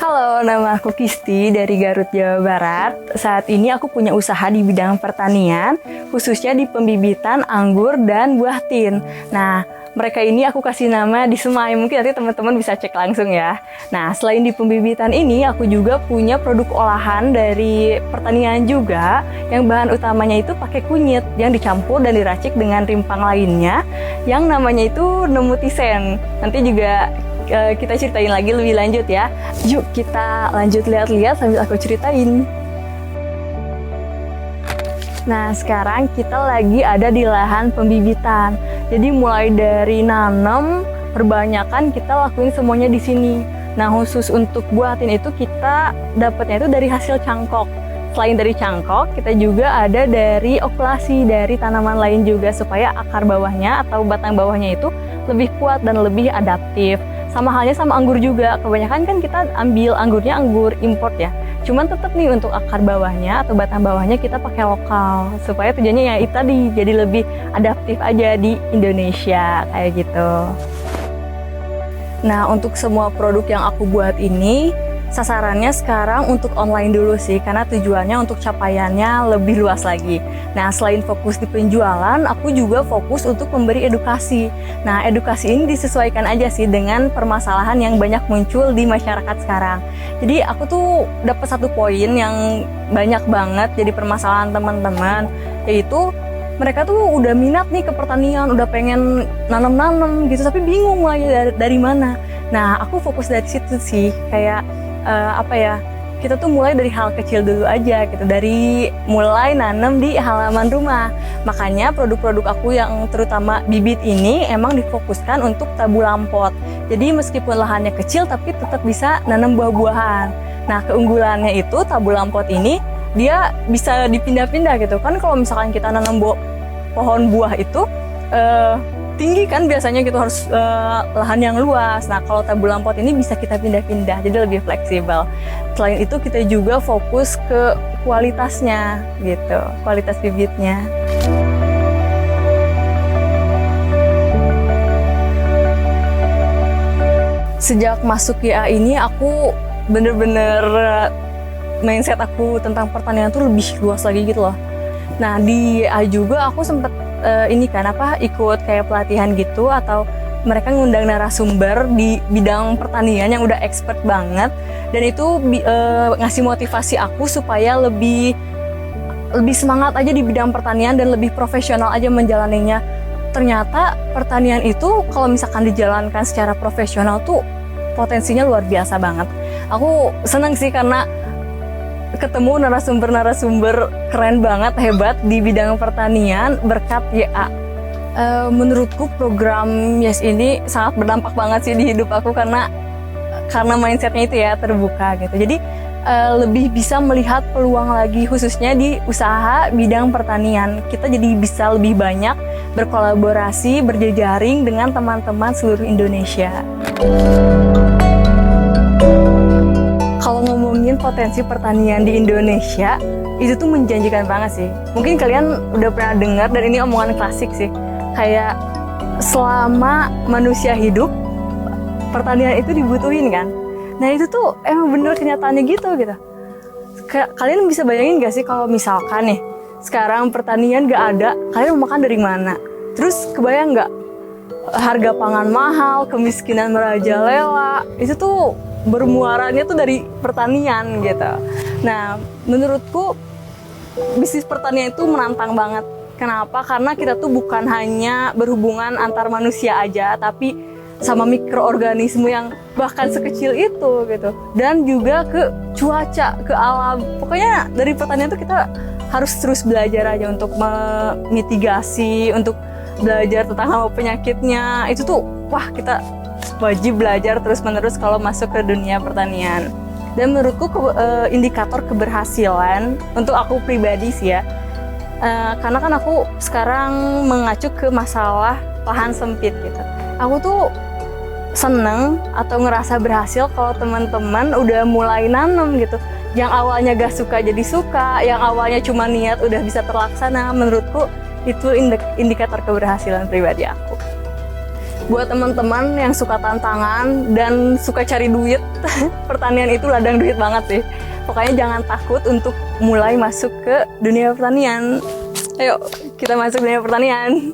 Halo, nama aku Kisti dari Garut, Jawa Barat. Saat ini aku punya usaha di bidang pertanian, khususnya di pembibitan anggur dan buah tin. Nah, mereka ini aku kasih nama di Semai, mungkin nanti teman-teman bisa cek langsung ya. Nah, selain di pembibitan ini, aku juga punya produk olahan dari pertanian juga, yang bahan utamanya itu pakai kunyit, yang dicampur dan diracik dengan rimpang lainnya, yang namanya itu nemutisen. Nanti juga kita ceritain lagi lebih lanjut ya. Yuk kita lanjut lihat-lihat sambil aku ceritain. Nah, sekarang kita lagi ada di lahan pembibitan. Jadi mulai dari nanam, perbanyakan kita lakuin semuanya di sini. Nah, khusus untuk buah tin itu kita dapatnya itu dari hasil cangkok. Selain dari cangkok, kita juga ada dari okulasi dari tanaman lain juga supaya akar bawahnya atau batang bawahnya itu lebih kuat dan lebih adaptif. Sama halnya sama anggur juga, kebanyakan kan kita ambil anggurnya anggur import ya. Cuman tetap nih untuk akar bawahnya atau batang bawahnya kita pakai lokal. Supaya tujuannya ya itu tadi, jadi lebih adaptif aja di Indonesia, kayak gitu. Nah, untuk semua produk yang aku buat ini, sasarannya sekarang untuk online dulu sih, karena tujuannya untuk capaiannya lebih luas lagi. Nah, selain fokus di penjualan, aku juga fokus untuk memberi edukasi. Nah, edukasi ini disesuaikan aja sih dengan permasalahan yang banyak muncul di masyarakat sekarang. Jadi aku tuh dapat satu poin yang banyak banget jadi permasalahan teman-teman, yaitu mereka tuh udah minat nih ke pertanian, udah pengen nanam-nanam gitu, tapi bingung mulai dari mana. Nah, aku fokus dari situ sih, kayak kita tuh mulai dari hal kecil dulu aja gitu, dari mulai nanam di halaman rumah. Makanya produk-produk aku yang terutama bibit ini emang difokuskan untuk tabulam pot. Jadi meskipun lahannya kecil tapi tetap bisa nanam buah-buahan. Nah, keunggulannya itu tabulam pot ini dia bisa dipindah-pindah gitu kan. Kalau misalkan kita nanam pohon buah itu tinggi kan, biasanya gitu harus lahan yang luas. Nah, kalau tabulam pot ini bisa kita pindah-pindah, jadi lebih fleksibel. Selain itu kita juga fokus ke kualitasnya gitu, kualitas bibitnya. Sejak masuk YA ini aku bener-bener mindset aku tentang pertanian tuh lebih luas lagi gitu loh. Nah, di YA juga aku sempet ikut kayak pelatihan gitu, atau mereka ngundang narasumber di bidang pertanian yang udah expert banget, dan itu ngasih motivasi aku supaya lebih semangat aja di bidang pertanian dan lebih profesional aja menjalaninya. Ternyata pertanian itu kalau misalkan dijalankan secara profesional tuh potensinya luar biasa banget. Aku senang sih karena ketemu narasumber keren banget, hebat di bidang pertanian berkat YA. Menurutku program YES ini sangat berdampak banget sih di hidup aku karena mindsetnya itu ya terbuka gitu. Jadi lebih bisa melihat peluang lagi khususnya di usaha bidang pertanian. Kita jadi bisa lebih banyak berkolaborasi, berjejaring dengan teman-teman seluruh Indonesia. Kalau ngomongin potensi pertanian di Indonesia, itu tuh menjanjikan banget sih. Mungkin kalian udah pernah dengar, dan ini omongan klasik sih. Kayak selama manusia hidup, pertanian itu dibutuhin kan. Nah, itu tuh emang bener kenyataannya gitu. Kalian bisa bayangin gak sih kalau misalkan nih, sekarang pertanian gak ada, kalian mau makan dari mana? Terus kebayang gak harga pangan mahal, kemiskinan merajalela, itu tuh bermuaranya tuh dari pertanian gitu. Nah, menurutku bisnis pertanian itu menantang banget. Kenapa? Karena kita tuh bukan hanya berhubungan antar manusia aja, tapi sama mikroorganisme yang bahkan sekecil itu gitu. Dan juga ke cuaca, ke alam. Pokoknya dari pertanian tuh kita harus terus belajar aja untuk memitigasi, untuk belajar tentang hama penyakitnya. Itu tuh wah, kita wajib belajar terus-menerus kalau masuk ke dunia pertanian. Dan menurutku indikator keberhasilan untuk aku pribadi sih ya, karena kan aku sekarang mengacu ke masalah lahan sempit gitu. Aku tuh seneng atau ngerasa berhasil kalau teman-teman udah mulai nanam gitu. Yang awalnya gak suka jadi suka, yang awalnya cuma niat udah bisa terlaksana. Menurutku itu indikator keberhasilan pribadi aku. Buat teman-teman yang suka tantangan dan suka cari duit, pertanian itu ladang duit banget sih. Pokoknya jangan takut untuk mulai masuk ke dunia pertanian. Ayo, kita masuk dunia pertanian.